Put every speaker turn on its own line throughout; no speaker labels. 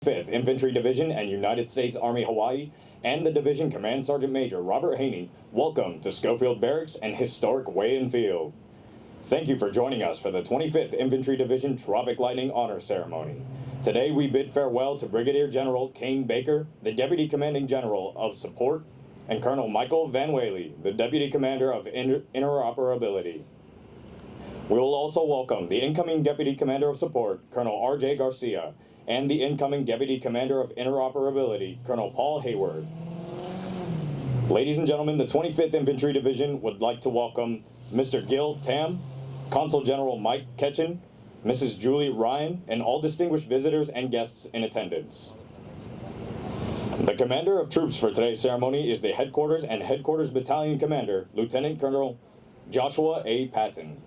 5th Infantry Division and United States Army Hawaii, and the Division Command Sergeant Major Robert Haney, welcome to Schofield Barracks and historic Weigh-In Field. Thank you for joining us for the 25th Infantry Division Tropic Lightning Honor Ceremony. Today we bid farewell to Brigadier General Cain Baker, the Deputy Commanding General of Support, and Colonel Michael Van Welie, the Deputy Commander of Interoperability. We will also welcome the incoming Deputy Commander of Support, Colonel R.J. Garcia, and the incoming Deputy Commander of Interoperability, Colonel Paul Hayward. Ladies and gentlemen, the 25th Infantry Division would like to welcome Mr. Gil Tam, Consul General Mike Ketchen, Mrs. Julie Ryan, and all distinguished visitors and guests in attendance. The Commander of Troops for today's ceremony is the Headquarters and Headquarters Battalion Commander, Lieutenant Colonel Joshua A. Patton.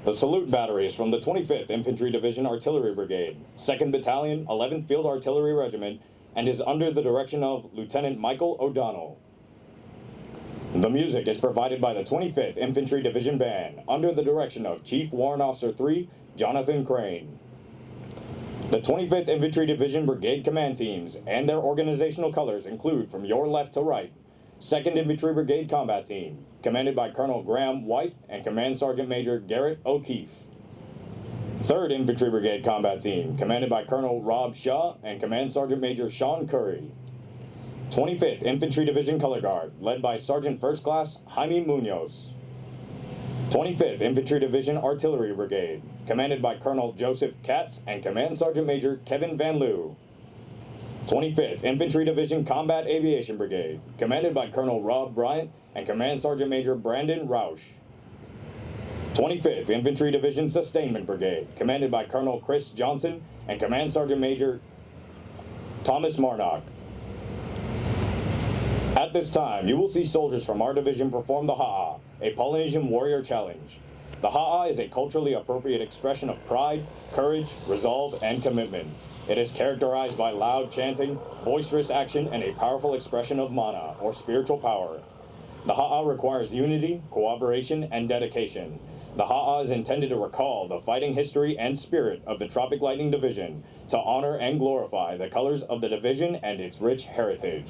The salute battery is from the 25th Infantry Division Artillery Brigade, 2nd Battalion, 11th Field Artillery Regiment, and is under the direction of Lieutenant Michael O'Donnell. The music is provided by the 25th Infantry Division Band, under the direction of Chief Warrant Officer 3, Jonathan Crane. The 25th Infantry Division Brigade Command Teams and their organizational colors include, from your left to right, 2nd Infantry Brigade Combat Team, commanded by Colonel Graham White and Command Sergeant Major Garrett O'Keefe. 3rd Infantry Brigade Combat Team, commanded by Colonel Rob Shaw and Command Sergeant Major Sean Curry. 25th Infantry Division Color Guard, led by Sergeant First Class Jaime Munoz. 25th Infantry Division Artillery Brigade, commanded by Colonel Joseph Katz and Command Sergeant Major Kevin Van Loo. 25th Infantry Division Combat Aviation Brigade, commanded by Colonel Rob Bryant and Command Sergeant Major Brandon Roush. 25th Infantry Division Sustainment Brigade, commanded by Colonel Chris Johnson and Command Sergeant Major Thomas Marnock. At this time, you will see soldiers from our division perform the Ha'a, a Polynesian warrior challenge. The Ha'a is a culturally appropriate expression of pride, courage, resolve, and commitment. It is characterized by loud chanting, boisterous action, and a powerful expression of mana, or spiritual power. The Ha'a requires unity, cooperation, and dedication. The Ha'a is intended to recall the fighting history and spirit of the Tropic Lightning Division, to honor and glorify the colors of the division and its rich heritage.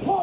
Oh,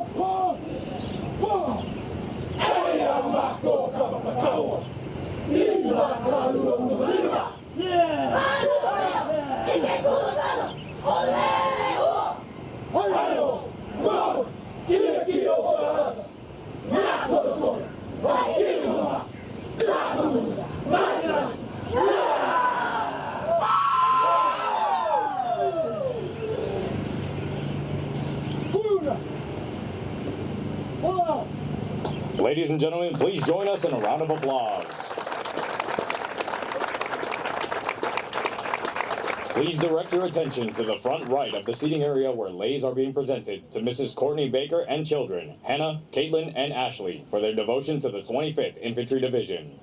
Ladies and gentlemen, please join us in a round of applause. Please direct your attention to the front right of the seating area where leis are being presented to Mrs. Courtney Baker and children, Hannah, Caitlin, and Ashley, for their devotion to the 25th Infantry Division.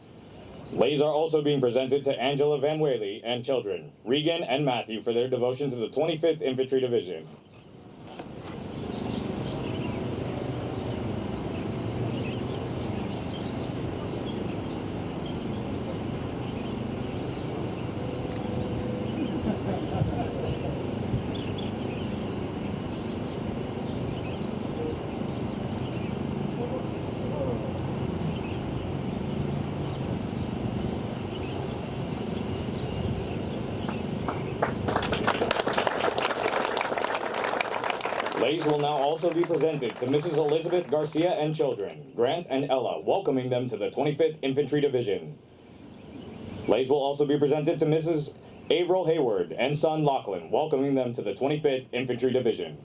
Leis are also being presented to Angela Van Welie and children, Regan and Matthew, for their devotion to the 25th Infantry Division. Leis will now also be presented to Mrs. Elizabeth Garcia and children, Grant and Ella, welcoming them to the 25th Infantry Division. Leis will also be presented to Mrs. Averill Hayward and son Lachlan, welcoming them to the 25th Infantry Division.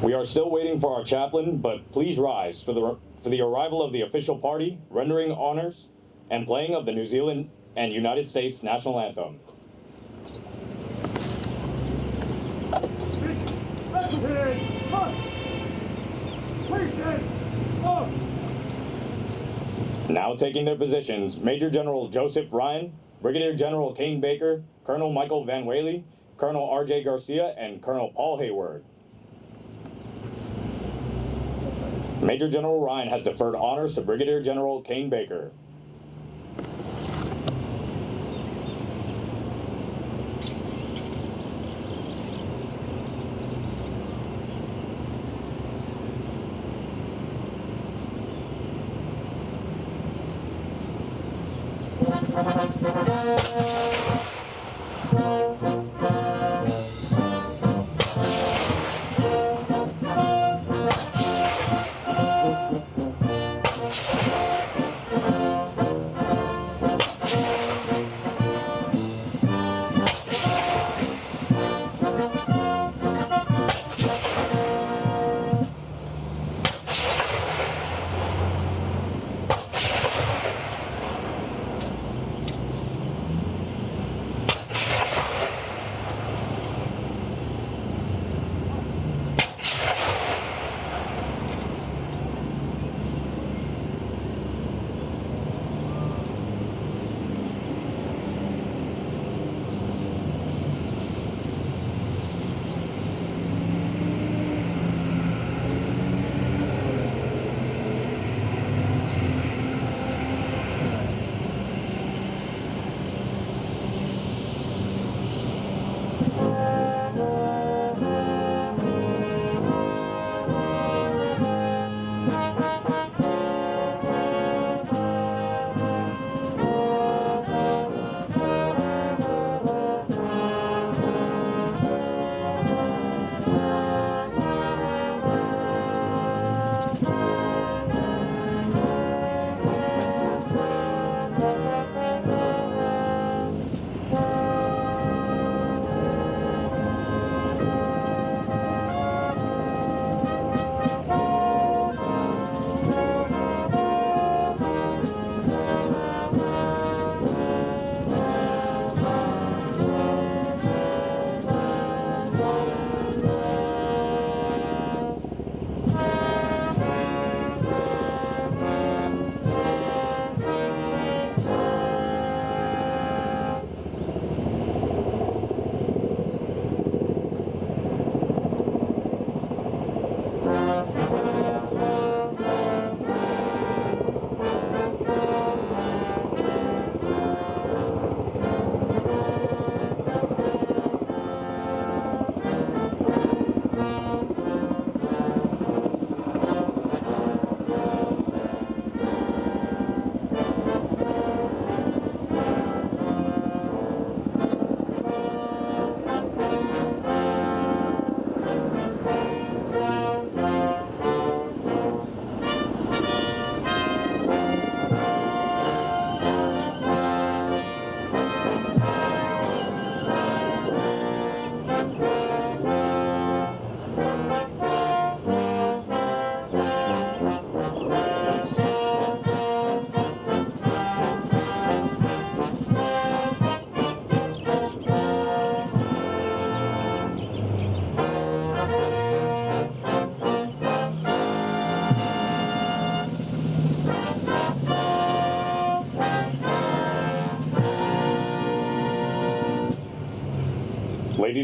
We are still waiting for our chaplain, but please rise for the arrival of the official party, rendering honors, and playing of the New Zealand and United States national anthem. Now taking their positions, Major General Joseph Ryan, Brigadier General Cain Baker, Colonel Michael Van Welie, Colonel R.J. Garcia, and Colonel Paul Hayward. Major General Ryan has deferred honors to Brigadier General Cain Baker.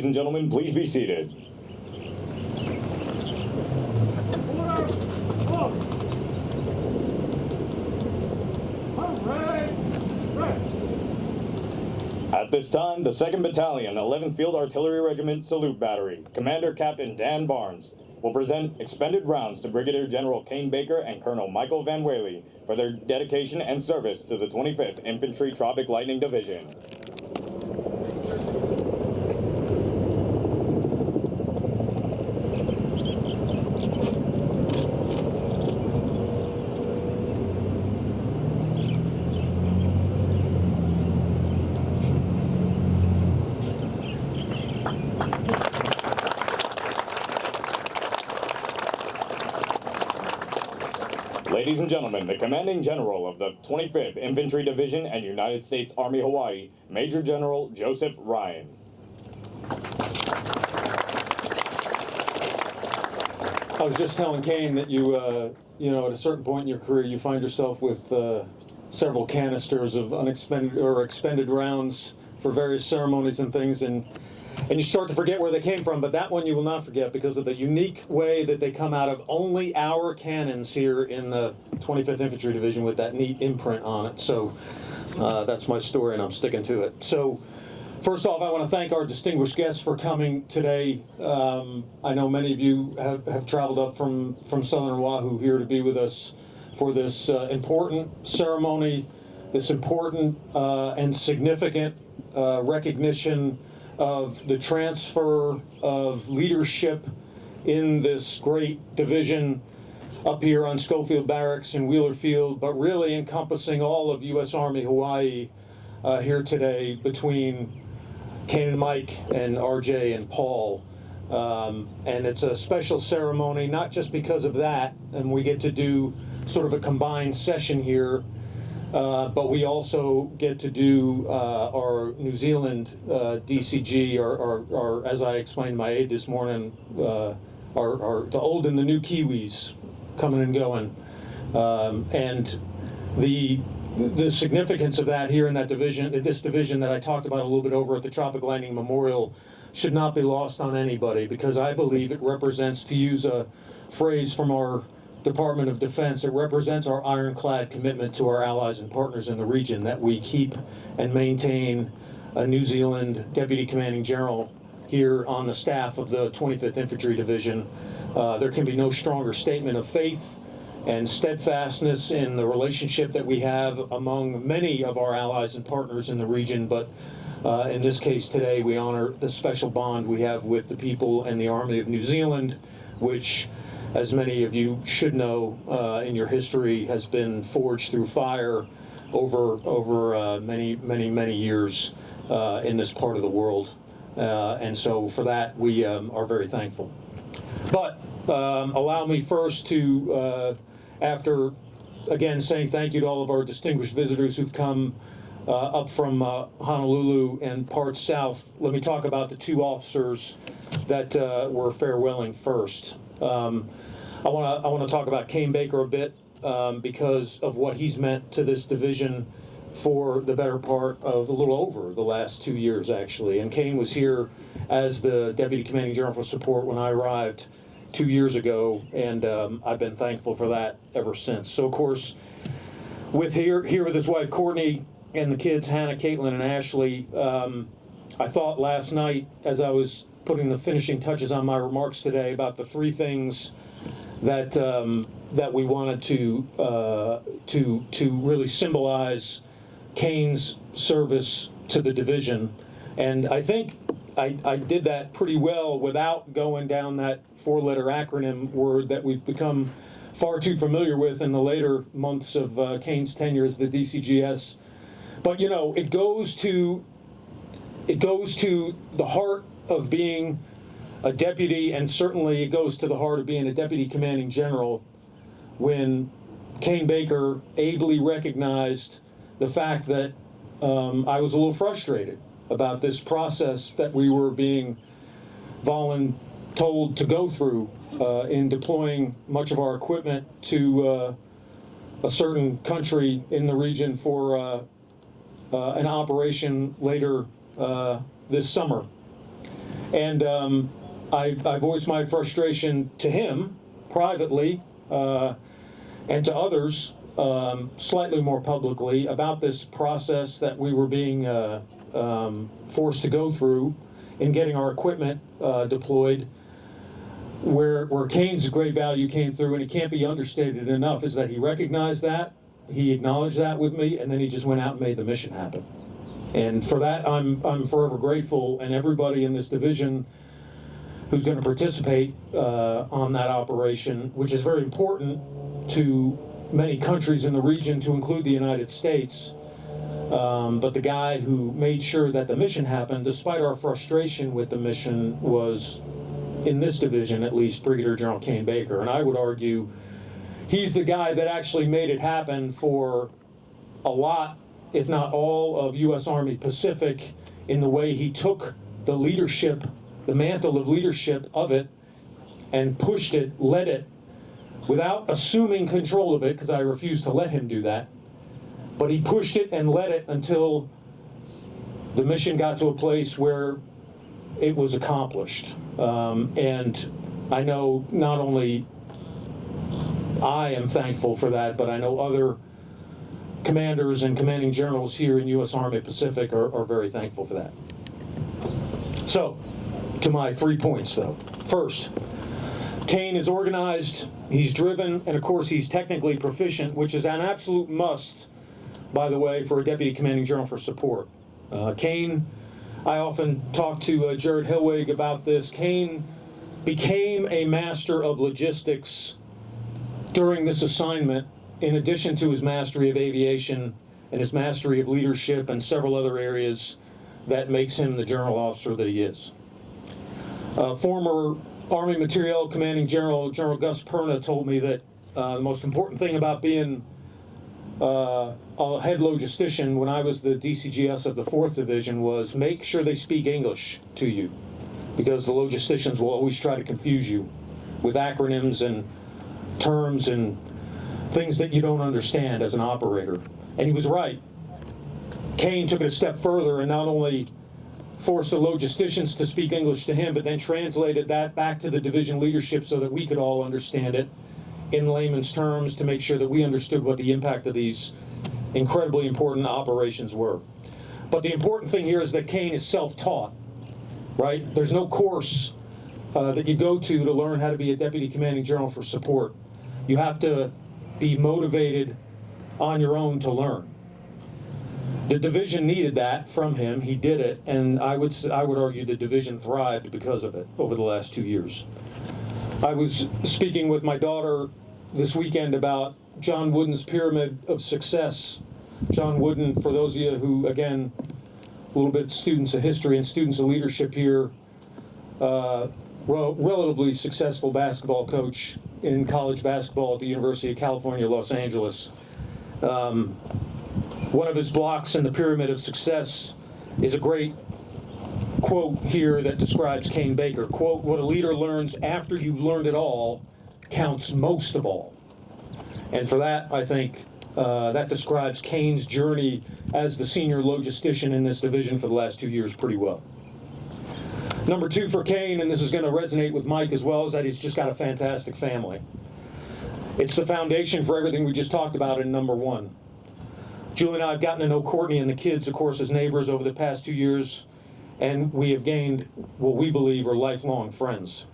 Ladies and gentlemen, please be seated. At this time, the 2nd Battalion, 11th Field Artillery Regiment Salute Battery, Commander Captain Dan Barnes, will present expended rounds to Brigadier General Cain Baker and Colonel Michael Van Welie for their dedication and service to the 25th Infantry Tropic Lightning Division. Ladies and gentlemen, the Commanding General of the 25th Infantry Division and United States Army Hawaii, Major General Joseph Ryan.
I was just telling Cain that you know, at a certain point in your career, you find yourself with several canisters of unexpended or expended rounds for various ceremonies and things, and you start to forget where they came from, but that one you will not forget because of the unique way that they come out of only our cannons here in the 25th Infantry Division with that neat imprint on it. So that's my story and I'm sticking to it. So first off, I want to thank our distinguished guests for coming today. I know many of you have traveled up from Southern Oahu here to be with us for this important ceremony, this important and significant recognition of the transfer of leadership in this great division up here on Schofield Barracks in Wheeler Field, but really encompassing all of U.S. Army Hawaii here today between Cain and Mike and RJ and Paul. And it's a special ceremony, not just because of that, and we get to do sort of a combined session here, but we also get to do our New Zealand DCG, or as I explained to my aide this morning, the old and the new Kiwis coming and going. And the significance of that here in that division, this division that I talked about a little bit over at the Tropic Lightning Memorial, should not be lost on anybody, because I believe it represents, to use a phrase from our Department of Defense, it represents our ironclad commitment to our allies and partners in the region that we keep and maintain a New Zealand Deputy Commanding General here on the staff of the 25th Infantry Division. There can be no stronger statement of faith and steadfastness in the relationship that we have among many of our allies and partners in the region, but in this case today we honor the special bond we have with the people and the Army of New Zealand, which, as many of you should know in your history, has been forged through fire over many years in this part of the world. And so for that, we are very thankful. But allow me first to, after again saying thank you to all of our distinguished visitors who've come up from Honolulu and parts south, let me talk about the two officers that were farewelling first. I want to talk about Cain Baker a bit because of what he's meant to this division for the better part of a little over the last 2 years, actually. And Cain was here as the Deputy Commanding General for Support when I arrived 2 years ago, and I've been thankful for that ever since. So, of course, with here with his wife Courtney and the kids Hannah, Caitlin, and Ashley, I thought last night as I was putting the finishing touches on my remarks today about the three things that that we wanted to really symbolize Cain's service to the division, and I think I did that pretty well without going down that four-letter acronym word that we've become far too familiar with in the later months of Cain's tenure as the DCGS. But you know, it goes to the heart of being a deputy, and certainly it goes to the heart of being a deputy commanding general, when Cain Baker ably recognized the fact that I was a little frustrated about this process that we were being told to go through in deploying much of our equipment to a certain country in the region for an operation later this summer. And I voiced my frustration to him privately and to others slightly more publicly about this process that we were being forced to go through in getting our equipment deployed. Where Cain's great value came through, and it can't be understated enough, is that he recognized that, he acknowledged that with me, and then he just went out and made the mission happen. And for that, I'm forever grateful, and everybody in this division who's going to participate on that operation, which is very important to many countries in the region, to include the United States. But the guy who made sure that the mission happened, despite our frustration with the mission, was, in this division at least, Brigadier General Cain Baker. And I would argue he's the guy that actually made it happen for a lot, if not all, of U.S. Army Pacific, in the way he took the leadership, the mantle of leadership of it, and pushed it, led it, without assuming control of it, because I refused to let him do that. But he pushed it and led it until the mission got to a place where it was accomplished. And I know not only I am thankful for that, but I know other commanders and commanding generals here in U.S. Army Pacific are very thankful for that. So, to my 3 points though. First, Cain is organized, he's driven, and of course he's technically proficient, which is an absolute must, by the way, for a deputy commanding general for support. Cain, I often talk to Jared Hillwig about this. Cain became a master of logistics during this assignment, in addition to his mastery of aviation and his mastery of leadership and several other areas that makes him the general officer that he is. Former Army Materiel Commanding General Gus Perna told me that the most important thing about being a head logistician when I was the DCGS of the 4th Division was make sure they speak English to you, because the logisticians will always try to confuse you with acronyms and terms and things that you don't understand as an operator. And he was right. Cain took it a step further and not only forced the logisticians to speak English to him, but then translated that back to the division leadership so that we could all understand it in layman's terms, to make sure that we understood what the impact of these incredibly important operations were. But the important thing here is that Cain is self-taught, right? There's no course that you go to learn how to be a deputy commanding general for support. You have to be motivated on your own to learn. The division needed that from him. He did it, and I would argue the division thrived because of it over the last 2 years. I was speaking with my daughter this weekend about John Wooden's pyramid of success. John Wooden, for those of you who, again, a little bit students of history and students of leadership here, relatively successful basketball coach in college basketball at the University of California, Los Angeles. One of his blocks in the pyramid of success is a great quote here that describes Cain Baker. Quote, "What a leader learns after you've learned it all counts most of all." And for that, I think that describes Cain's journey as the senior logistician in this division for the last 2 years pretty well. Number 2 for Cain, and this is going to resonate with Mike as well, is that he's just got a fantastic family. It's the foundation for everything we just talked about in number 1. Julie and I have gotten to know Courtney and the kids, of course, as neighbors over the past 2 years, and we have gained what we believe are lifelong friends.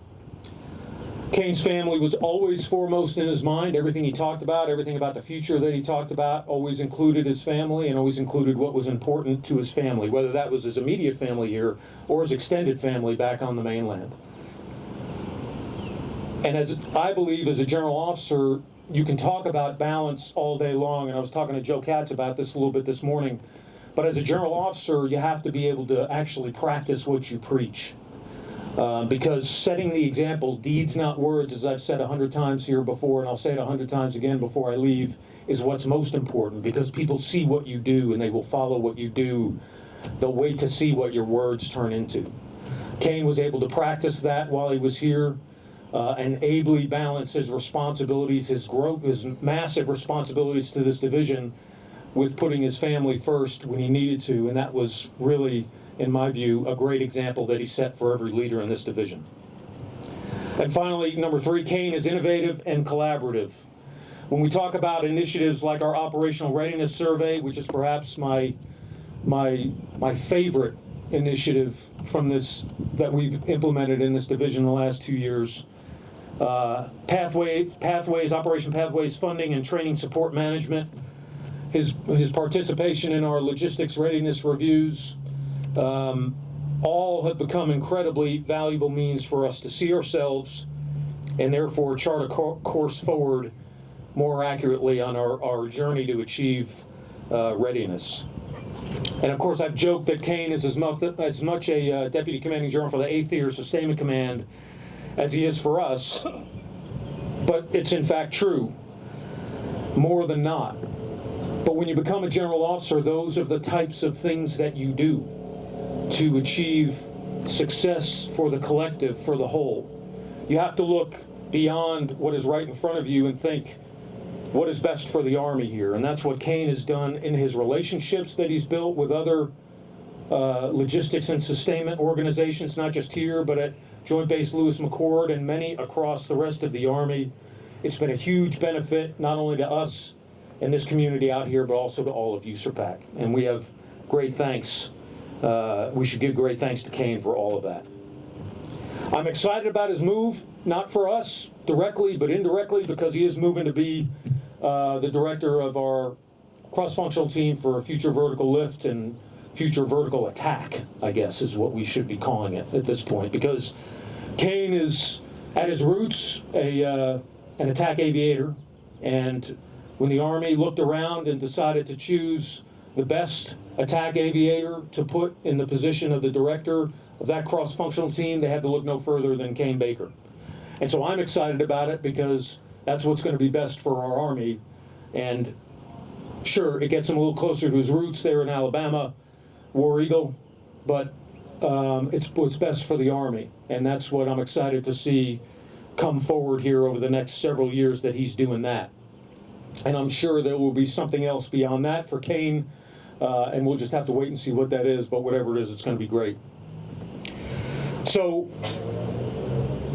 Cain's family was always foremost in his mind. Everything he talked about, everything about the future that he talked about, always included his family and always included what was important to his family, whether that was his immediate family here or his extended family back on the mainland. And as I believe as a general officer, you can talk about balance all day long, and I was talking to Joe Katz about this a little bit this morning, but as a general officer, you have to be able to actually practice what you preach. Because setting the example, deeds not words, as I've said 100 times here before, and I'll say it 100 times again before I leave, is what's most important, because people see what you do and they will follow what you do. They'll wait to see what your words turn into. Cain was able to practice that while he was here and ably balance his responsibilities, his massive responsibilities to this division with putting his family first when he needed to, and that was really in my view, a great example that he set for every leader in this division. And finally, number 3, Cain is innovative and collaborative. When we talk about initiatives like our Operational Readiness Survey, which is perhaps my favorite initiative from this that we've implemented in this division in the last 2 years, Operation Pathways funding and training support management, his participation in our logistics readiness reviews, all have become incredibly valuable means for us to see ourselves and therefore chart a course forward more accurately on our journey to achieve readiness. And of course, I've joked that Cain is as much a Deputy Commanding General for the 8th Air Sustainment Command as he is for us, but it's in fact true, more than not. But when you become a general officer, those are the types of things that you do to achieve success for the collective, for the whole. You have to look beyond what is right in front of you and think, what is best for the Army here? And that's what Cain has done in his relationships that he's built with other logistics and sustainment organizations, not just here, but at Joint Base Lewis McChord and many across the rest of the Army. It's been a huge benefit, not only to us and this community out here, but also to all of you, USERPAC. And we have great thanks. We should give great thanks to Cain for all of that. I'm excited about his move, not for us directly, but indirectly, because he is moving to be the director of our cross-functional team for future vertical lift and future vertical attack, I guess is what we should be calling it at this point, because Cain is, at his roots, an attack aviator, and when the Army looked around and decided to choose the best attack aviator to put in the position of the director of that cross-functional team, they had to look no further than Cain Baker. And so I'm excited about it because that's what's going to be best for our Army. And sure, it gets him a little closer to his roots there in Alabama, War Eagle, but it's what's best for the Army. And that's what I'm excited to see come forward here over the next several years, that he's doing that. And I'm sure there will be something else beyond that for Cain, and we'll just have to wait and see what that is, but whatever it is, it's going to be great. So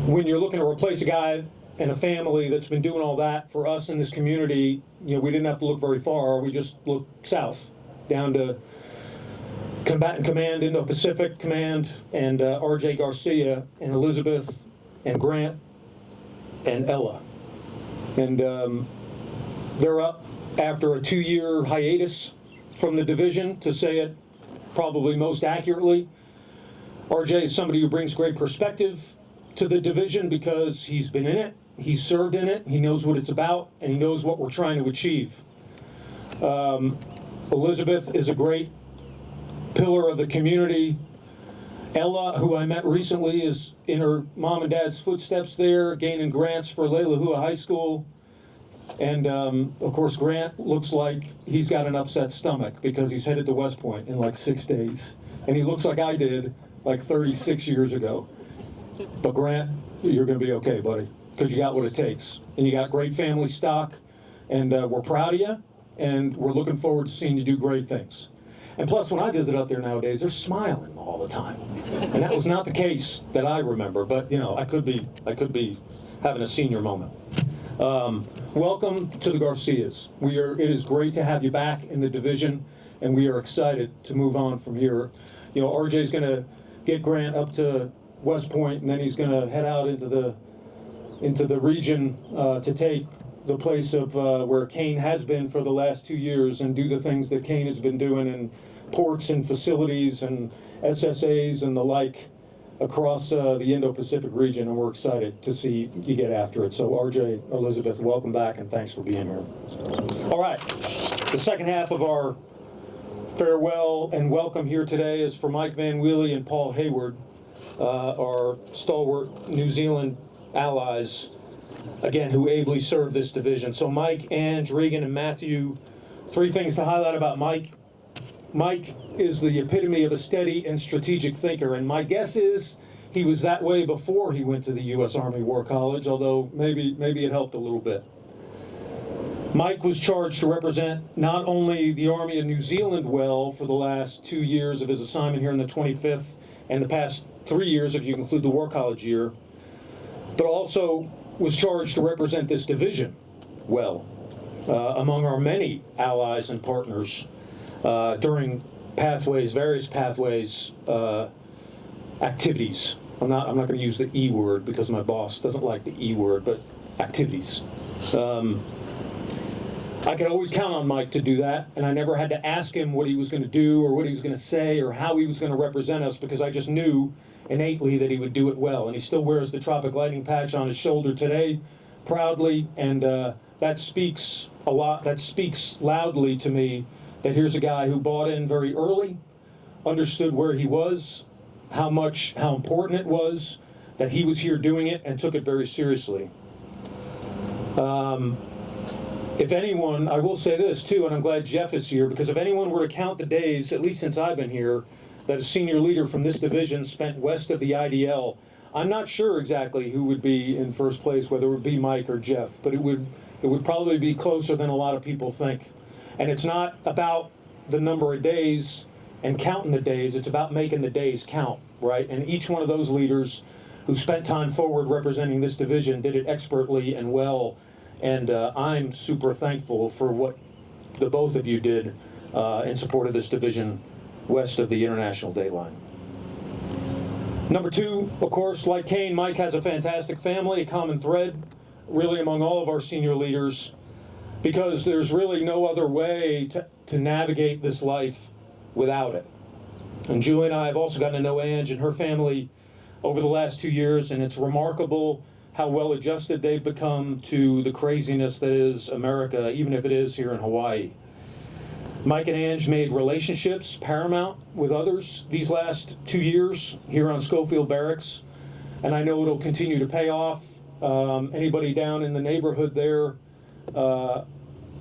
when you're looking to replace a guy and a family that's been doing all that for us in this community, you know, we didn't have to look very far. We just looked south, down to Combatant Command, Indo-Pacific Command, and R.J. Garcia, and Elizabeth, and Grant, and Ella. And they're up after a 2-year hiatus from the division, to say it probably most accurately. RJ is somebody who brings great perspective to the division because he's been in it, he's served in it, he knows what it's about, and he knows what we're trying to achieve. Elizabeth is a great pillar of the community. Ella, who I met recently, is in her mom and dad's footsteps there, gaining grants for Leilahua High School. And of course, Grant looks like he's got an upset stomach because he's headed to West Point in like 6 days. And he looks like I did like 36 years ago. But Grant, you're going to be okay, buddy, because you got what it takes. And you got great family stock, and we're proud of you, and we're looking forward to seeing you do great things. And plus, when I visit up there nowadays, they're smiling all the time. And that was not the case that I remember, but you know, I could be having a senior moment. Welcome to the Garcias. It is great to have you back in the division, and we are excited to move on from here. You know, RJ's going to get Grant up to West Point, and then he's going to head out into the region to take the place of where Cain has been for the last 2 years, and do the things that Cain has been doing in ports and facilities and SSAs and the like across the Indo-Pacific region, and we're excited to see you get after it. So RJ, Elizabeth, welcome back, and thanks for being here. All right, the second half of our farewell and welcome here today is for Mike Van Welie and Paul Hayward, our stalwart New Zealand allies, again, who ably served this division. So Mike, Ange, Regan, and Matthew, 3 things to highlight about Mike. Mike is the epitome of a steady and strategic thinker, and my guess is he was that way before he went to the U.S. Army War College, although maybe it helped a little bit. Mike was charged to represent not only the Army of New Zealand well for the last 2 years of his assignment here in the 25th and the past 3 years if you include the War College year, but also was charged to represent this division well among our many allies and partners during various pathways activities. I'm not going to use the E word because my boss doesn't like the E word, but activities. I could always count on Mike to do that, and I never had to ask him what he was going to do or what he was going to say or how he was going to represent us, because I just knew innately that he would do it well. And he still wears the Tropic Lightning patch on his shoulder today, proudly, and that speaks a lot. That speaks loudly to me that here's a guy who bought in very early, understood where he was, how important it was that he was here doing it, and took it very seriously. If anyone, I will say this too, and I'm glad Jeff is here, because if anyone were to count the days, at least since I've been here, that a senior leader from this division spent west of the IDL, I'm not sure exactly who would be in first place, whether it would be Mike or Jeff, but it would probably be closer than a lot of people think. And it's not about the number of days and counting the days, it's about making the days count, right? And each one of those leaders who spent time forward representing this division did it expertly and well. And I'm super thankful for what the both of you did in support of this division west of the international date line. Number two, of course, like Cain, Mike has a fantastic family, a common thread, really among all of our senior leaders, because there's really no other way to navigate this life without it. And Julie and I have also gotten to know Ange and her family over the last 2 years, and it's remarkable how well adjusted they've become to the craziness that is America, even if it is here in Hawaii. Mike and Ange made relationships paramount with others these last 2 years here on Schofield Barracks, and I know it'll continue to pay off. Anybody down in the neighborhood there,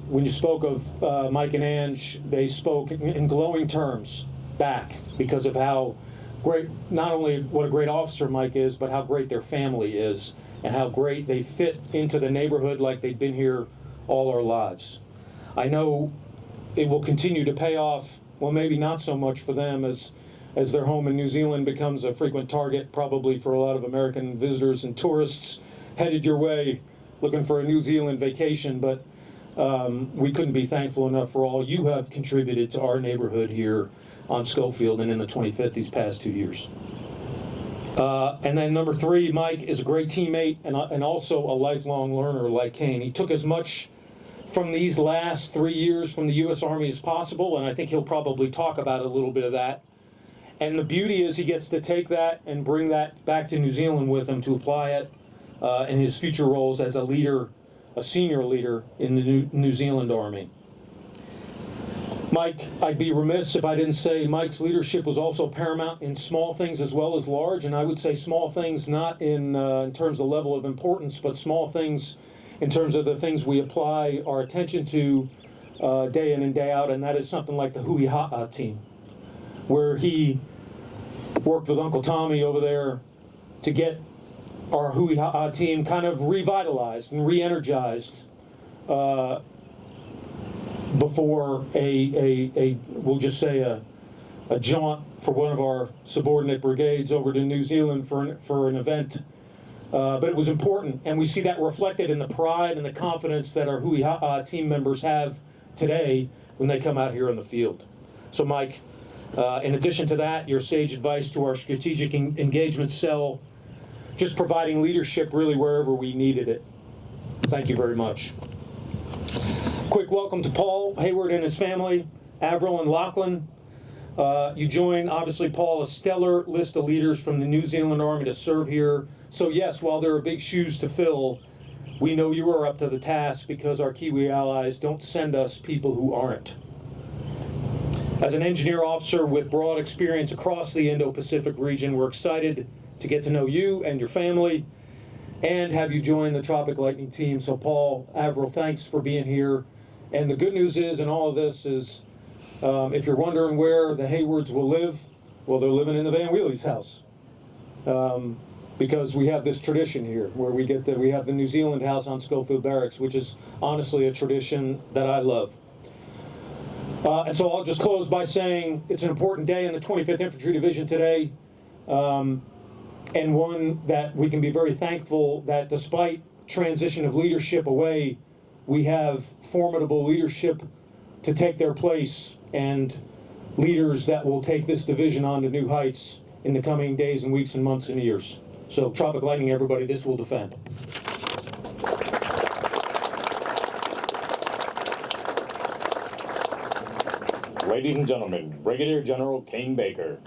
when you spoke of Mike and Ange, they spoke in glowing terms back because of how great, not only what a great officer Mike is, but how great their family is and how great they fit into the neighborhood like they've been here all our lives. I know it will continue to pay off, well, maybe not so much for them as their home in New Zealand becomes a frequent target probably for a lot of American visitors and tourists headed your way looking for a New Zealand vacation, but we couldn't be thankful enough for all you have contributed to our neighborhood here on Schofield and in the 25th these past 2 years. And then number three, Mike is a great teammate and also a lifelong learner like Cain. He took as much from these last 3 years from the U.S. Army as possible, and I think he'll probably talk about a little bit of that. And the beauty is he gets to take that and bring that back to New Zealand with him to apply it in his future roles as a leader, a senior leader in the New Zealand Army. Mike, I'd be remiss if I didn't say Mike's leadership was also paramount in small things as well as large, and I would say small things not in terms of level of importance, but small things in terms of the things we apply our attention to day in and day out, and that is something like the Hui Ha'a team, where he worked with Uncle Tommy over there to get our Hui Ha'a team kind of revitalized and re-energized before we'll just say a jaunt for one of our subordinate brigades over to New Zealand for an event. But it was important, and we see that reflected in the pride and the confidence that our Hui Ha'a team members have today when they come out here in the field. So Mike, in addition to that, your sage advice to our strategic engagement cell, just providing leadership really wherever we needed it. Thank you very much. Quick welcome to Paul Hayward and his family, Avril and Lachlan. You join, obviously, Paul, a stellar list of leaders from the New Zealand Army to serve here. So yes, while there are big shoes to fill, we know you are up to the task because our Kiwi allies don't send us people who aren't. As an engineer officer with broad experience across the Indo-Pacific region, we're excited to get to know you and your family and have you join the Tropic Lightning team. So Paul, Avril, thanks for being here. And the good news is in all of this is, if you're wondering where the Haywards will live, well, they're living in the Van Welie's house. because we have this tradition here where we have the New Zealand House on Schofield Barracks, which is honestly a tradition that I love. And so I'll just close by saying it's an important day in the 25th Infantry Division today, and one that we can be very thankful that despite transition of leadership away, we have formidable leadership to take their place and leaders that will take this division on to new heights in the coming days and weeks and months and years. So Tropic Lightning, everybody, this will defend.
Ladies and gentlemen, Brigadier General Cain Baker.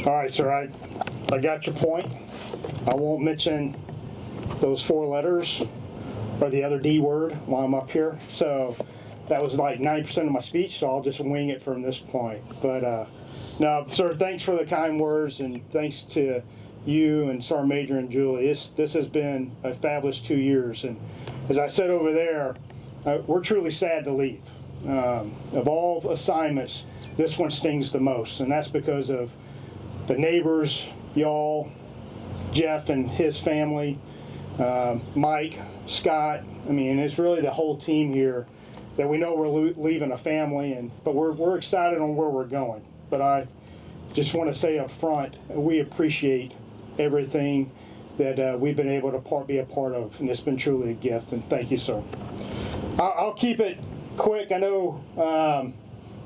All right, sir, I got your point. I won't mention those 4 letters or the other D word while I'm up here. So that was like 90% of my speech, so I'll just wing it from this point. But no, sir, thanks for the kind words, and thanks to you and Sergeant Major and Julie. This has been a fabulous 2 years, and as I said over there, we're truly sad to leave. Of all assignments, this one stings the most, and that's because of the neighbors, y'all, Jeff and his family, Mike, Scott. I mean, it's really the whole team here that we know we're leaving a family, but we're excited on where we're going. But I just want to say up front, we appreciate everything that we've been able to be a part of, and it's been truly a gift, and thank you, sir. I'll keep it quick. I know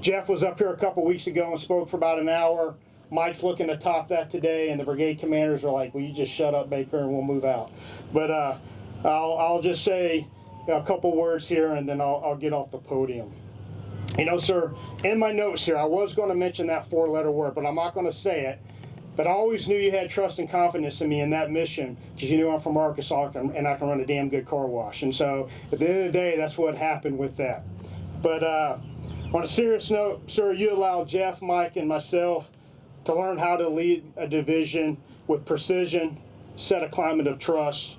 Jeff was up here a couple weeks ago and spoke for about an hour. Mike's looking to top that today, and the brigade commanders are like, will you just shut up, Baker, and we'll move out. But I'll just say a couple words here, and then I'll get off the podium. You know, sir, in my notes here, I was going to mention that 4-letter word, but I'm not going to say it. But I always knew you had trust and confidence in me in that mission, because you knew I'm from Arkansas and I can run a damn good car wash. And so at the end of the day, that's what happened with that. But on a serious note, sir, you allowed Jeff, Mike, and myself to learn how to lead a division with precision, set a climate of trust,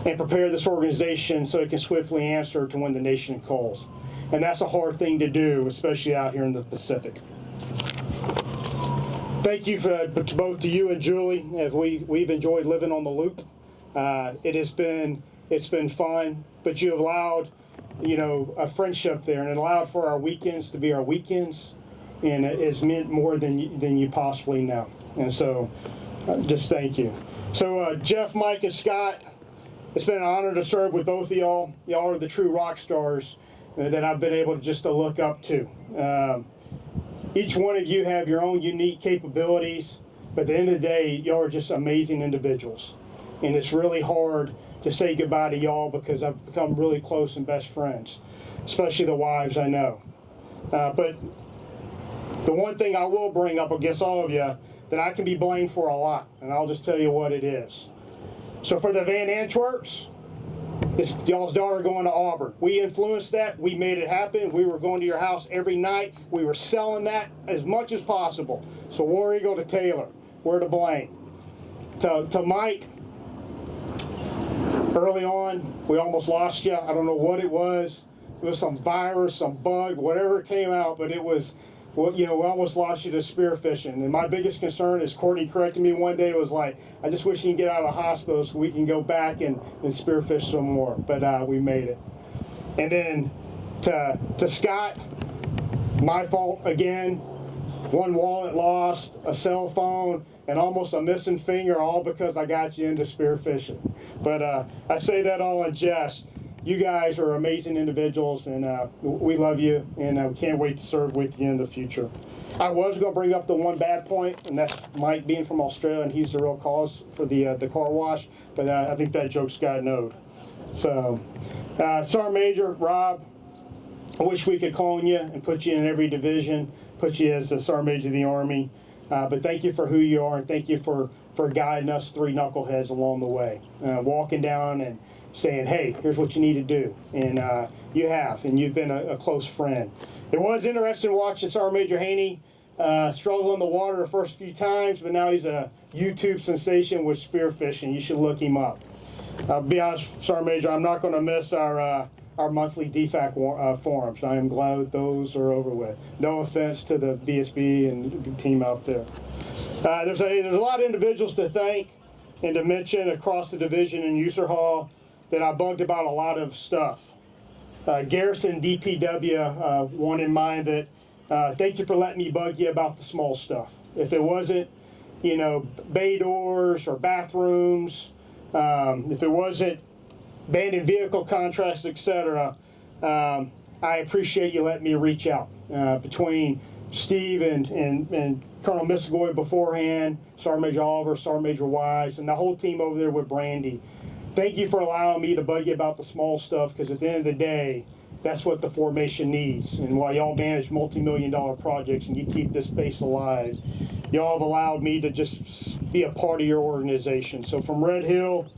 and prepare this organization so it can swiftly answer to when the nation calls. And that's a hard thing to do, especially out here in the Pacific. Thank you to both to you and Julie. We've enjoyed living on the loop. It's been fun, but you have allowed, you know, a friendship there, and it allowed for our weekends to be our weekends, and it's meant more than you possibly know. And so, just thank you. So Jeff, Mike, and Scott, it's been an honor to serve with both of y'all. Y'all are the true rock stars that I've been able to look up to. Each one of you have your own unique capabilities, but at the end of the day, y'all are just amazing individuals. And it's really hard to say goodbye to y'all because I've become really close and best friends, especially the wives I know. But the one thing I will bring up against all of you that I can be blamed for a lot, and I'll just tell you what it is. So for the Van Antwerps, it's y'all's daughter going to Auburn. We influenced that. We made it happen. We were going to your house every night. We were selling that as much as possible. So War Eagle to Taylor, we're to blame. To Mike, early on, we almost lost you. I don't know what it was. It was some virus, some bug, whatever came out, but it was, well, you know, we almost lost you to spearfishing. And my biggest concern is Courtney corrected me one day. It was like, I just wish you can get out of the hospital so we can go back and spearfish some more. But we made it. And then to Scott, my fault again. One wallet lost, a cell phone, and almost a missing finger, all because I got you into spearfishing. But I say that all in jest. You guys are amazing individuals, and we love you, and we can't wait to serve with you in the future. I was going to bring up the one bad point, and that's Mike being from Australia, and he's the real cause for the car wash, but I think that joke's got knowed. So, Sergeant Major, Rob, I wish we could clone you and put you in every division, put you as a Sergeant Major of the Army, but thank you for who you are, and thank you for guiding us 3 knuckleheads along the way, walking down and saying, hey, here's what you need to do. And you have, and you've been a close friend. It was interesting watching Sergeant Major Haney struggle in the water the first few times, but now he's a YouTube sensation with spearfishing. You should look him up. I'll be honest, Sergeant Major, I'm not going to miss our our monthly DFAC forums. I am glad those are over with. No offense to the BSB and the team out there. There's a lot of individuals to thank and to mention across the division in user hall that I bugged about a lot of stuff. Garrison DPW, one in mind that thank you for letting me bug you about the small stuff. If it wasn't, bay doors or bathrooms, if it wasn't abandoned vehicle contracts, etc., I appreciate you letting me reach out. Between Steve and Colonel Missigoy beforehand, Sergeant Major Oliver, Sergeant Major Wise, and the whole team over there with Brandy. Thank you for allowing me to bug you about the small stuff, because at the end of the day, that's what the formation needs. And while y'all manage multi-million-dollar projects and you keep this base alive, y'all have allowed me to just be a part of your organization. So from Red Hill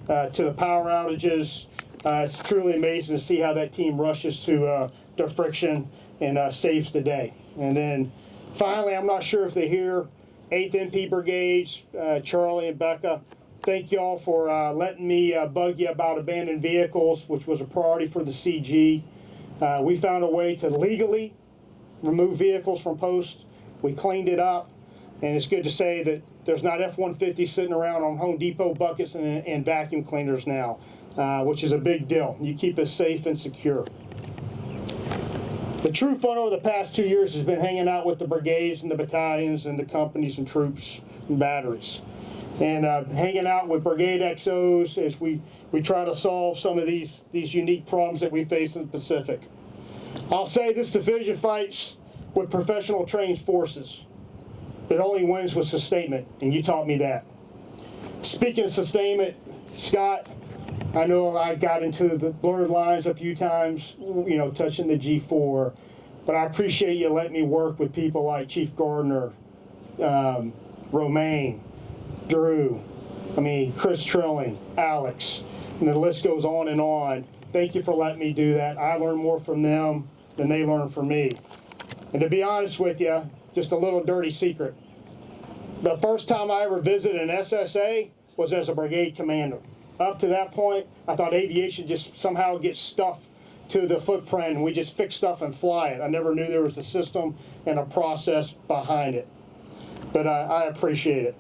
to the power outages, it's truly amazing to see how that team rushes to friction and saves the day. And then finally, I'm not sure if they're here, 8th MP Brigades, Charlie and Becca, thank y'all for letting me bug you about abandoned vehicles, which was a priority for the CG. We found a way to legally remove vehicles from posts. We cleaned it up, and it's good to say that there's not F-150 sitting around on Home Depot buckets and vacuum cleaners now, which is a big deal. You keep us safe and secure. The true fun over the past 2 years has been hanging out with the brigades and the battalions and the companies and troops and batteries. And hanging out with Brigade XOs as we try to solve some of these unique problems that we face in the Pacific. I'll say this division fights with professional trained forces. It only wins with sustainment, and you taught me that. Speaking of sustainment, Scott, I know I got into the blurred lines a few times, touching the G4, but I appreciate you letting me work with people like Chief Gardner, Romaine, Drew, Chris Trilling, Alex, and the list goes on and on. Thank you for letting me do that. I learn more from them than they learn from me. And to be honest with you, just a little dirty secret. The first time I ever visited an SSA was as a brigade commander. Up to that point, I thought aviation just somehow gets stuff to the footprint and we just fix stuff and fly it. I never knew there was a system and a process behind it. But I appreciate it.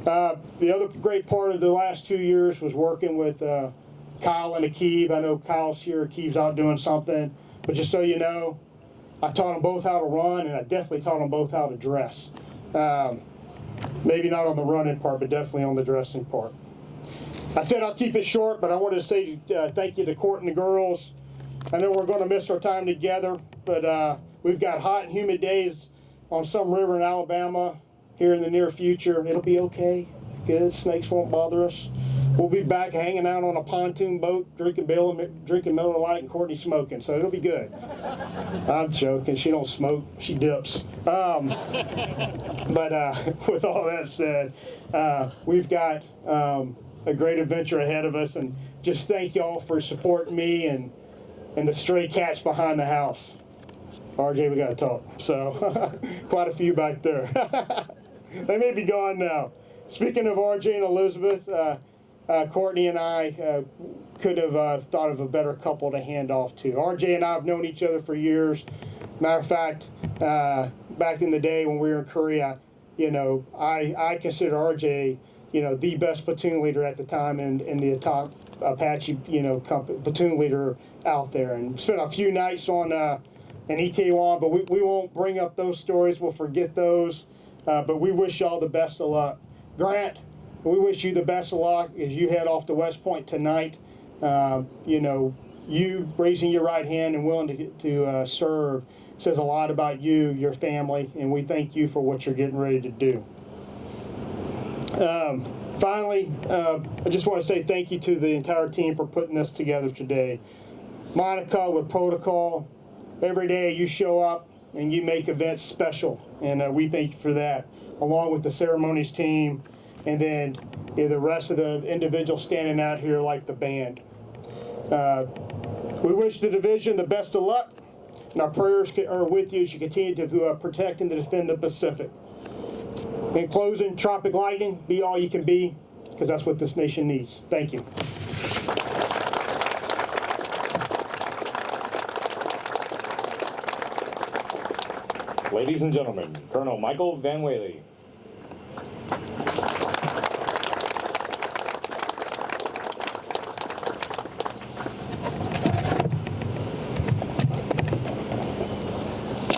The other great part of the last 2 years was working with Kyle and Akib. I know Kyle's here, Akib's out doing something. But just so you know, I taught them both how to run, and I definitely taught them both how to dress. Maybe not on the running part, but definitely on the dressing part. I said I'll keep it short, but I wanted to say thank you to Court and the girls. I know we're going to miss our time together, but we've got hot and humid days on some river in Alabama here in the near future. It'll be okay. Good. Snakes won't bother us. We'll be back hanging out on a pontoon boat, drinking Miller Lite, and Courtney smoking, so it'll be good. I'm joking. She don't smoke. She dips. But with all that said, we've got a great adventure ahead of us, and just thank y'all for supporting me and the stray cats behind the house. RJ, we got to talk. So, quite a few back there. They may be gone now. Speaking of RJ and Elizabeth, Courtney and I could have thought of a better couple to hand off to. RJ and I have known each other for years. Matter of fact, back in the day when we were in Korea, I consider RJ, the best platoon leader at the time in the Apache, platoon leader out there. And spent a few nights on in Itaewon, but we won't bring up those stories. We'll forget those. But we wish y'all the best of luck. Grant, we wish you the best of luck as you head off to West Point tonight. You raising your right hand and willing to serve says a lot about you, your family, and we thank you for what you're getting ready to do. Finally, I just want to say thank you to the entire team for putting this together today. Monica with protocol, every day you show up and you make events special, and we thank you for that, along with the ceremonies team, and then the rest of the individuals standing out here like the band. We wish the division the best of luck, and our prayers are with you as you continue to protect and to defend the Pacific. In closing, Tropic Lightning, be all you can be, because that's what this nation needs. Thank you.
Ladies and gentlemen, Colonel Michael Van Welie.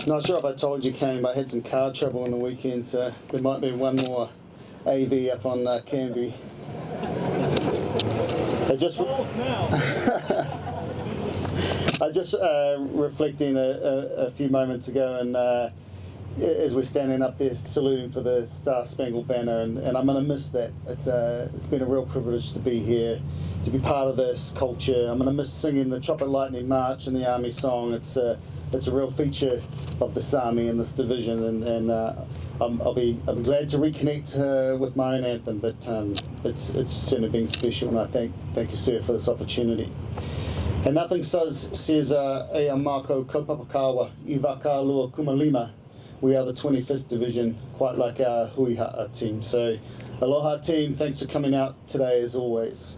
Not sure if I told you, Cain, but I had some car trouble on the weekend, so there might be one more AV up on Canby. I just reflecting a few moments ago, and as we're standing up there saluting for the Star Spangled Banner, and I'm going to miss that. It's been a real privilege to be here, to be part of this culture. I'm going to miss singing the Tropic Lightning March and the Army song. It's a real feature of this Army and this division, and I'll be glad to reconnect with my own anthem. But it's certainly been special, and I thank you, sir, for this opportunity. And nothing says Ea Mako Kopapakawa Ivaka Lua Kumalima. We are the 25th Division, quite like our Huiha'a team. So, aloha team, thanks for coming out today as always.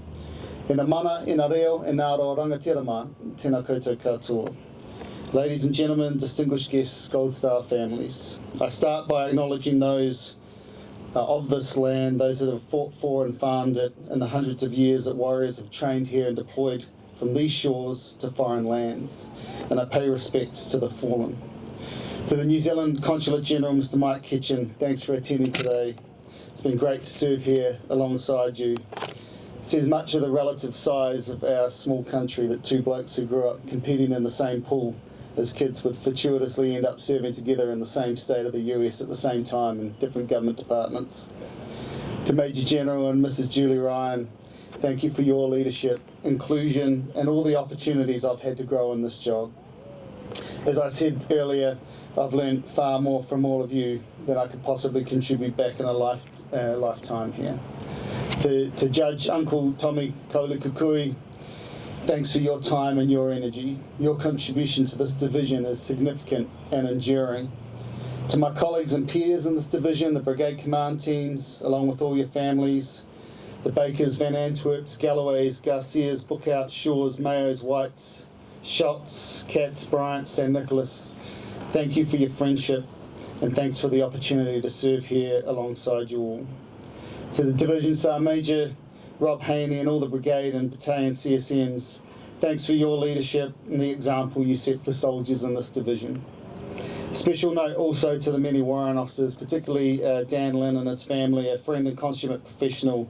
Ina mana, ina reo, ina ro rangatirama, tēnā koutou katoa. Ladies and gentlemen, distinguished guests, Gold Star families, I start by acknowledging those of this land, those that have fought for and farmed it, and the hundreds of years that warriors have trained here and deployed from these shores to foreign lands. And I pay respects to the fallen. To the New Zealand Consulate General, Mr. Mike Kitchen, thanks for attending today. It's been great to serve here alongside you. It says much of the relative size of our small country that two blokes who grew up competing in the same pool as kids would fortuitously end up serving together in the same state of the US at the same time in different government departments. To Major General and Mrs. Julie Ryan, thank you for your leadership, inclusion, and all the opportunities I've had to grow in this job. As I said earlier, I've learned far more from all of you than I could possibly contribute back in a lifetime here. To Judge Uncle Tommy Kaulukukui, thanks for your time and your energy. Your contribution to this division is significant and enduring. To my colleagues and peers in this division, the brigade command teams, along with all your families, the Bakers, Van Antwerps, Galloways, Garcias, Bookouts, Shaws, Mayos, Whites, Shots, Cats, Bryant, San Nicholas, thank you for your friendship, and thanks for the opportunity to serve here alongside you all. To the Division Sergeant Major, Rob Haney, and all the brigade and battalion CSMs, thanks for your leadership and the example you set for soldiers in this division. Special note also to the many warrant officers, particularly Dan Lynn and his family, a friend and consummate professional,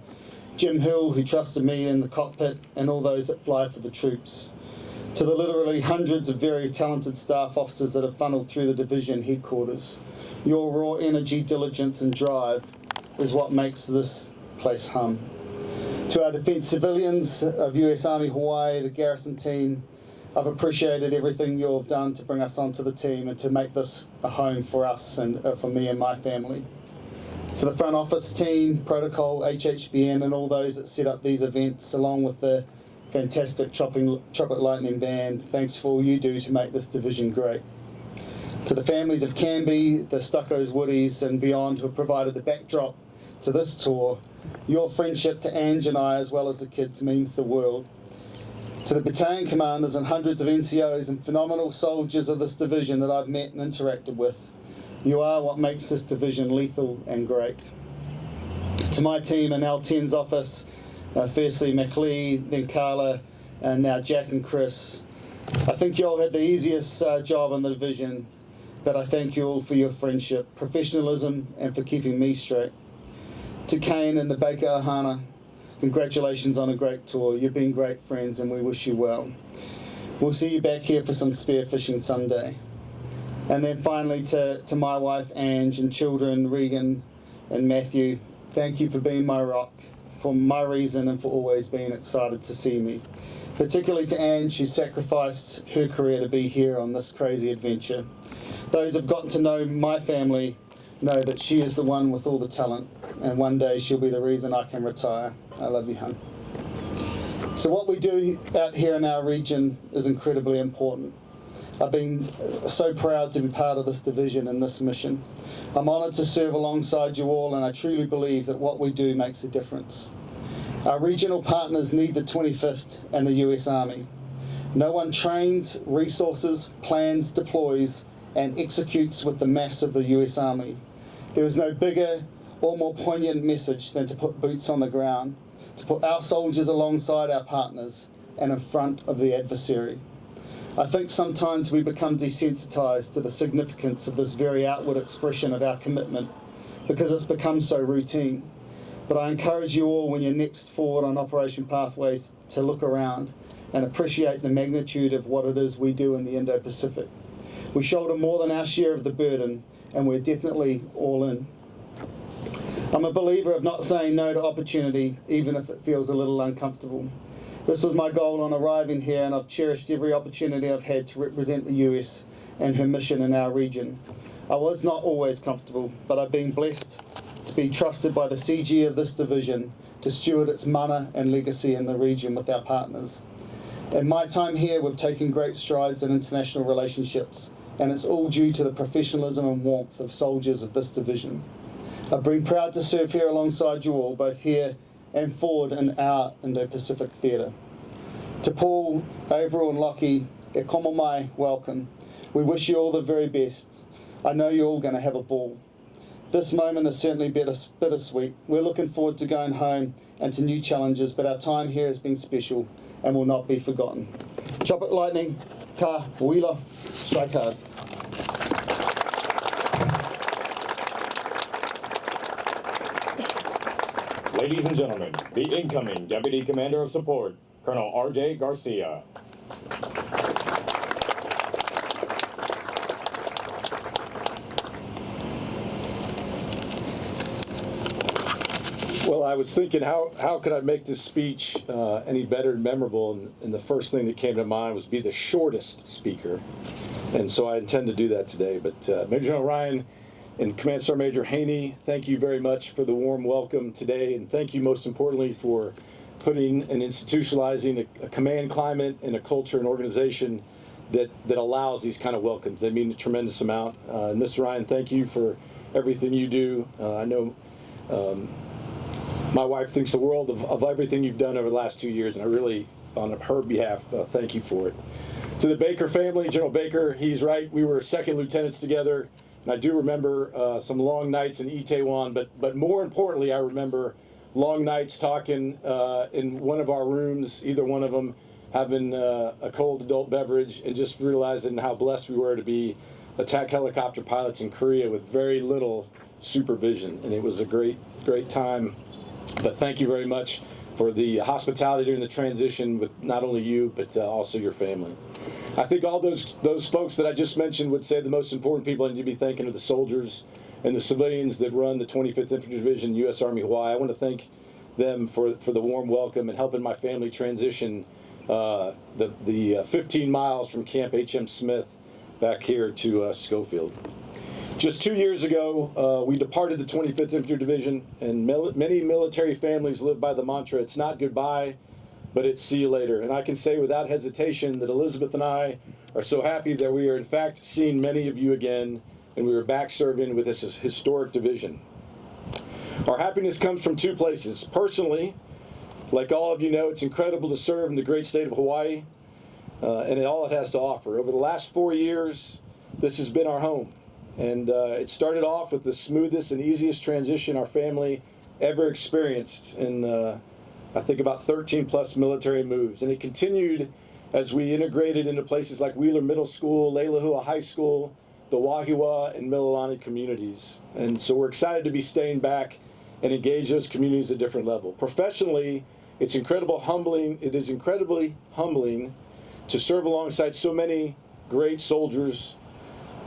Jim Hill, who trusted me in the cockpit, and all those that fly for the troops. To the literally hundreds of very talented staff officers that have funneled through the division headquarters. Your raw energy, diligence and drive is what makes this place hum. To our defence civilians of US Army Hawaii, the garrison team, I've appreciated everything you've done to bring us onto the team and to make this a home for us and for me and my family. To the front office team, protocol, HHBN and all those that set up these events, along with the fantastic Tropic Lightning Band, thanks for all you do to make this division great. To the families of Canby, the Stuckos, Woodies and beyond who have provided the backdrop to this tour, your friendship to Ange and I, as well as the kids, means the world. To the battalion commanders and hundreds of NCOs and phenomenal soldiers of this division that I've met and interacted with, you are what makes this division lethal and great. To my team in L10's office, firstly McLee, then Carla, and now Jack and Chris, I think you all had the easiest job in the division, but I thank you all for your friendship, professionalism, and for keeping me straight. To Cain and the Baker Ohana, congratulations on a great tour. You've been great friends and we wish you well. We'll see you back here for some spearfishing someday. And then finally to my wife Ange and children Regan and Matthew, thank you for being my rock, for my reason and for always being excited to see me. Particularly to Ange, who sacrificed her career to be here on this crazy adventure. Those who've gotten to know my family know that she is the one with all the talent, and one day she'll be the reason I can retire. I love you, hon. So what we do out here in our region is incredibly important. I've been so proud to be part of this division and this mission. I'm honoured to serve alongside you all, and I truly believe that what we do makes a difference. Our regional partners need the 25th and the US Army. No one trains, resources, plans, deploys, and executes with the mass of the US Army. There is no bigger or more poignant message than to put boots on the ground, to put our soldiers alongside our partners and in front of the adversary. I think sometimes we become desensitized to the significance of this very outward expression of our commitment because it's become so routine. But I encourage you all when you're next forward on Operation Pathways to look around and appreciate the magnitude of what it is we do in the Indo-Pacific. We shoulder more than our share of the burden, and we're definitely all in. I'm a believer of not saying no to opportunity, even if it feels a little uncomfortable. This was my goal on arriving here, and I've cherished every opportunity I've had to represent the US and her mission in our region. I was not always comfortable, but I've been blessed to be trusted by the CG of this division to steward its mana and legacy in the region with our partners. In my time here, we've taken great strides in international relationships, and it's all due to the professionalism and warmth of soldiers of this division. I've been proud to serve here alongside you all, both here and forward in our Indo-Pacific theatre. To Paul, Averill and Lockie, e komo mai, welcome. We wish you all the very best. I know you're all going to have a ball. This moment is certainly bittersweet. We're looking forward to going home and to new challenges, but our time here has been special and will not be forgotten. Tropic Lightning, ka Welie, strike hard.
Ladies and gentlemen, the incoming Deputy Commander of Support, Colonel R.J. Garcia.
Well, I was thinking, how could I make this speech any better and memorable? And the first thing that came to mind was be the shortest speaker. And so I intend to do that today. But Major General Ryan and Command Sergeant Major Haney, thank you very much for the warm welcome today. And thank you most importantly for putting and institutionalizing a command climate and a culture and organization that allows these kind of welcomes. They mean a tremendous amount. And Mr. Ryan, thank you for everything you do. I know my wife thinks the world of everything you've done over the last 2 years, and I really, on her behalf, thank you for it. To the Baker family, General Baker, he's right. We were second lieutenants together, and I do remember some long nights in Itaewon, but more importantly, I remember long nights talking in one of our rooms, either one of them, having a cold adult beverage, and just realizing how blessed we were to be attack helicopter pilots in Korea with very little supervision, and it was a great time. But thank you very much for the hospitality during the transition with not only you, but also your family. I think all those folks that I just mentioned would say the most important people I need to be thanking are the soldiers and the civilians that run the 25th Infantry Division, U.S. Army Hawaii. I want to thank them for the warm welcome and helping my family transition the 15 miles from Camp H.M. Smith back here to Schofield. Just 2 years ago, we departed the 25th Infantry Division, and many military families live by the mantra, it's not goodbye, but it's see you later. And I can say without hesitation that Elizabeth and I are so happy that we are in fact seeing many of you again, and we are back serving with this historic division. Our happiness comes from two places. Personally, like all of you know, it's incredible to serve in the great state of Hawaii, and all it has to offer. Over the last 4 years, this has been our home. And it started off with the smoothest and easiest transition our family ever experienced in, I think, about 13 plus military moves. And it continued as we integrated into places like Wheeler Middle School, Leilehua High School, the Wahiawa and Mililani communities. And so we're excited to be staying back and engage those communities at a different level. Professionally, it is incredibly humbling to serve alongside so many great soldiers.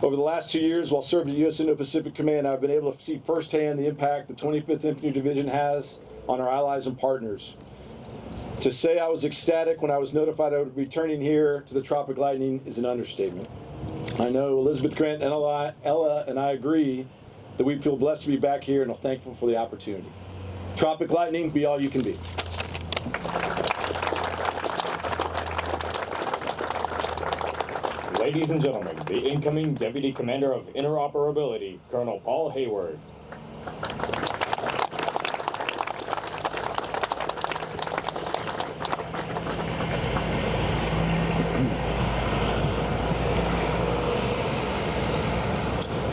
Over the last 2 years, while serving at U.S. Indo-Pacific Command, I've been able to see firsthand the impact the 25th Infantry Division has on our allies and partners. To say I was ecstatic when I was notified I would be returning here to the Tropic Lightning is an understatement. I know Elizabeth Grant and Ella and I agree that we feel blessed to be back here and are thankful for the opportunity. Tropic Lightning, be all you can be.
Ladies and gentlemen, the incoming Deputy Commander of Interoperability, Colonel Paul Hayward.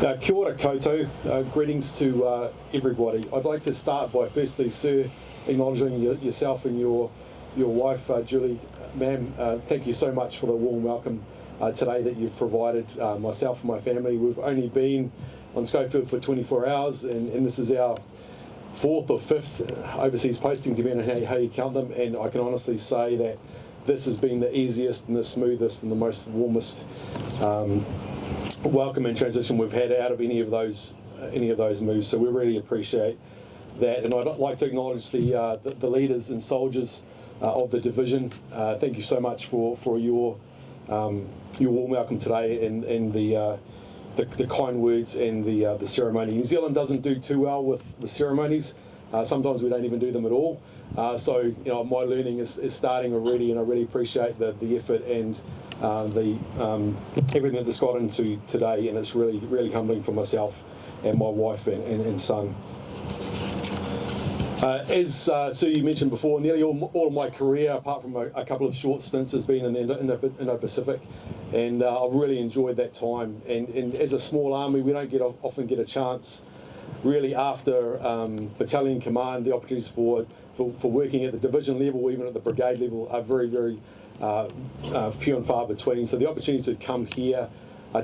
Kia ora koutou, greetings to everybody. I'd like to start by firstly, sir, acknowledging yourself and your wife, Julie. Ma'am, thank you so much for the warm welcome today that you've provided myself and my family. We've only been on Schofield for 24 hours, and this is our 4th or 5th overseas posting, depending on how you count them, and I can honestly say that this has been the easiest and the smoothest and the most warmest welcome and transition we've had out of any of those moves. So we really appreciate that, and I'd like to acknowledge the leaders and soldiers of the division. Thank you so much for your warm welcome today and the kind words and the ceremony. New Zealand doesn't do too well with ceremonies. Sometimes we don't even do them at all. So my learning is starting already, and I really appreciate the effort and everything that's got into today, and it's really humbling for myself and my wife and son. As Sue, you mentioned before, nearly all of my career, apart from a couple of short stints, has been in the Indo-Pacific, and I've really enjoyed that time. And as a small army, we don't often get a chance, really, after battalion command. The opportunities for working at the division level, even at the brigade level, are very few and far between. So the opportunity to come here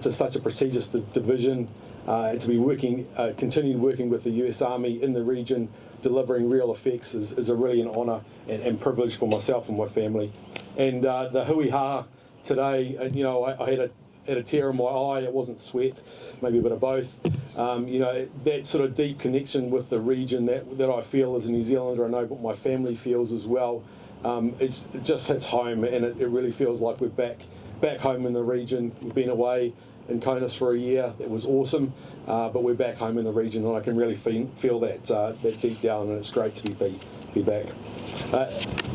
to such a prestigious division, to be continuing working with the US Army in the region, delivering real effects, is really an honour and privilege for myself and my family. And the hui ha today, I had a tear in my eye. It wasn't sweat, maybe a bit of both. That sort of deep connection with the region that I feel as a New Zealander, I know what my family feels as well. It just hits home, and it really feels like we're back home in the region. We've been away in Conus for a year. It was awesome, but we're back home in the region, and I can really feel that deep down, and it's great to be back.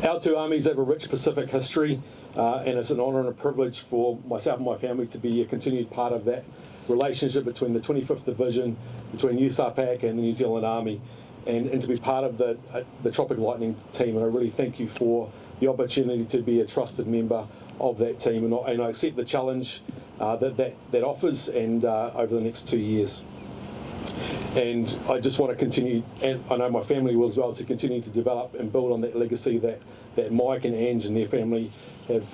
Our two armies have a rich Pacific history, and it's an honour and a privilege for myself and my family to be a continued part of that relationship between the 25th Division, between USAPAC and the New Zealand Army, and to be part of the Tropic Lightning team. And I really thank you for the opportunity to be a trusted member of that team, and I accept the challenge that offers, and over the next 2 years. And I just want to continue, and I know my family will as well, to continue to develop and build on that legacy that Mike and Ange and their family have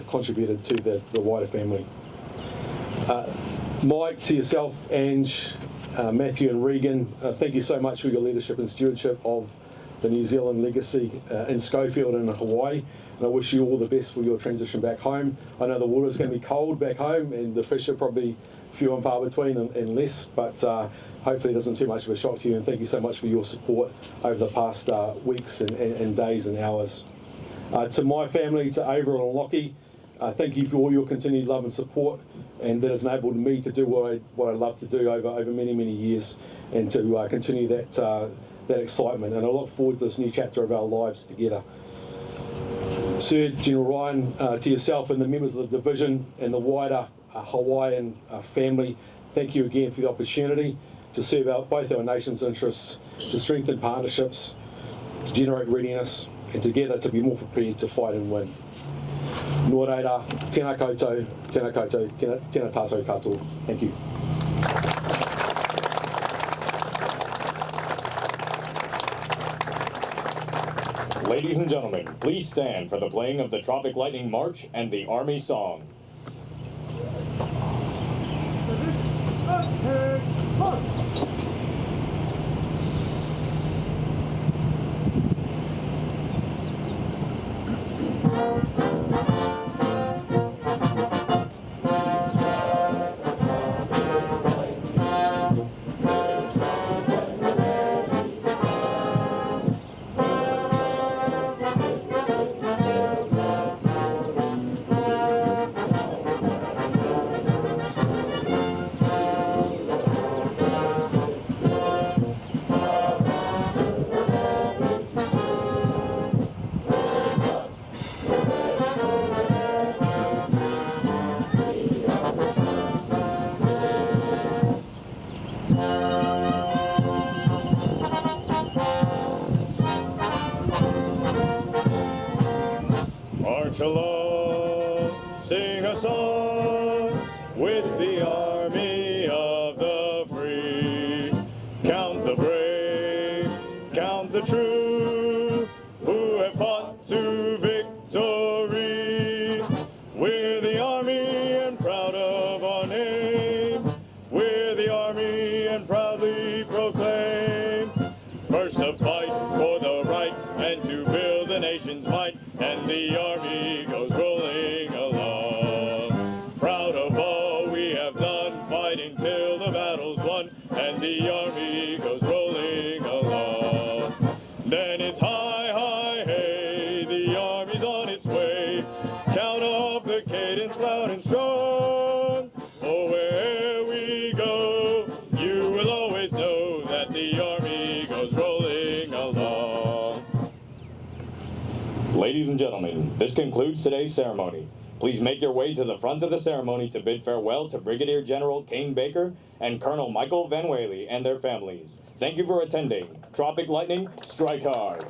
contributed to the wider family. Mike, to yourself, Ange, Matthew and Regan, thank you so much for your leadership and stewardship of the New Zealand legacy in Schofield and in Hawaii, and I wish you all the best for your transition back home. I know the water's going to be cold back home, and the fish are probably few and far between and less, but hopefully it isn't too much of a shock to you, and thank you so much for your support over the past weeks and days and hours. To my family, to Averill and Lockie, thank you for all your continued love and support, and that has enabled me to do what I love to do over many years, and to continue that excitement. And I look forward to this new chapter of our lives together. Sir, General Ryan, to yourself and the members of the division and the wider Hawaiian family, thank you again for the opportunity to serve both our nation's interests, to strengthen partnerships, to generate readiness, and together to be more prepared to fight and win. Nō reira, tēnā koutou, tēnā tātou katoa. Thank you.
Ladies and gentlemen, please stand for the playing of the Tropic Lightning March and the Army Song. Army and proudly proclaim, first to fight for the right and to build the nation's might, and the Army goes rolling along. Proud of all we have done, fighting till the battle's won, and the Army goes rolling along. Then it's hi, hi, hey, the Army's on its way. Count off the cadence loud and strong. For where we go, you will always know that the Army goes rolling along. Ladies and gentlemen, this concludes today's ceremony. Please make your way to the front of the ceremony to bid farewell to Brigadier General Cain Baker and Colonel Michael Van Welie and their families. Thank you for attending. Tropic Lightning, strike hard.